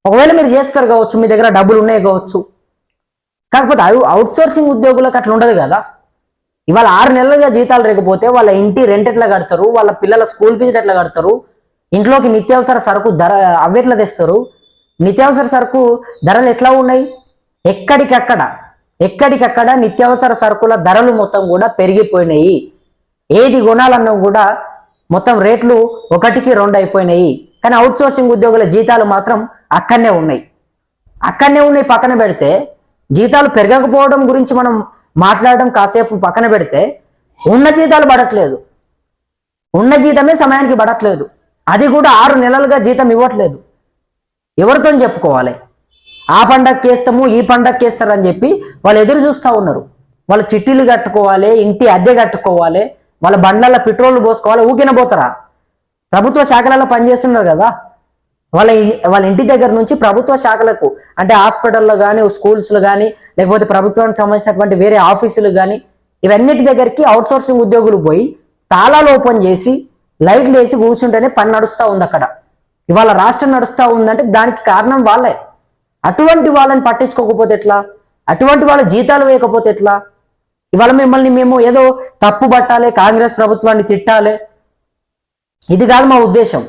ఒకవేళ మీరు చేస్తారు కావచ్చు, మీ దగ్గర డబ్బులు ఉన్నాయి కావచ్చు, కాకపోతే అవుట్ సోర్సింగ్ ఉద్యోగులకు అట్లా ఉండదు కదా. ఇవాళ 6 నెలలుగా జీతాలు లేకపోతే వాళ్ళ ఇంటి రెంట్ ఎట్లా కడతారు, వాళ్ళ పిల్లల స్కూల్ ఫీజులు ఎట్లా కడతారు, ఇంట్లోకి నిత్యావసర సరుకు ధర ఎట్లా తెస్తారు, నిత్యావసర సరుకు ధరలు ఎట్లా ఉన్నాయి, ఎక్కడికక్కడ నిత్యావసర సరుకుల ధరలు మొత్తం కూడా పెరిగిపోయినాయి. ఏది కొనాలన్నా కూడా మొత్తం రేట్లు 1కి 2 అయిపోయినాయి. కానీ అవుట్ సోర్సింగ్ ఉద్యోగుల జీతాలు మాత్రం అక్కడనే ఉన్నాయి. పక్కన పెడితే జీతాలు పెరగకపోవడం గురించి మనం మాట్లాడడం కాసేపు పక్కన పెడితే, ఉన్న జీతాలు పడట్లేదు, ఉన్న జీతమే సమయానికి పడట్లేదు, అది కూడా 6 నెలలుగా జీతం ఇవ్వట్లేదు. ఎవరితో చెప్పుకోవాలి? ఆ పండగకి వేస్తాము, ఈ పండగకి వేస్తారని చెప్పి వాళ్ళు ఎదురు చూస్తూ ఉన్నారు. వాళ్ళు చిట్టీలు కట్టుకోవాలి, ఇంటి అద్దె కట్టుకోవాలి, వాళ్ళ బండ్లలో పెట్రోల్ పోసుకోవాలి. ఊకిన పోతారా? ప్రభుత్వ శాఖలలో పనిచేస్తున్నారు కదా, వాళ్ళ ఇంటి దగ్గర నుంచి ప్రభుత్వ శాఖలకు, అంటే హాస్పిటల్లో కానీ, స్కూల్స్లో కానీ, లేకపోతే ప్రభుత్వానికి సంబంధించినటువంటి వేరే ఆఫీసులు కానీ, ఇవన్నిటి దగ్గరికి అవుట్ సోర్సింగ్ ఉద్యోగులు పోయి తాళాలు ఓపెన్ చేసి లైట్లు వేసి కూర్చుంటేనే పని నడుస్తూ ఉంది అక్కడ. ఇవాళ రాష్ట్రం నడుస్తూ ఉందంటే దానికి కారణం వాళ్ళే. అటువంటి వాళ్ళని పట్టించుకోకపోతే ఎట్లా? అటువంటి వాళ్ళ జీతాలు వేయకపోతే ఎట్లా? ఇవాళ మిమ్మల్ని మేము ఏదో తప్పు పట్టాలి, కాంగ్రెస్ ప్రభుత్వాన్ని తిట్టాలి, ఇది కాదు మా ఉద్దేశం.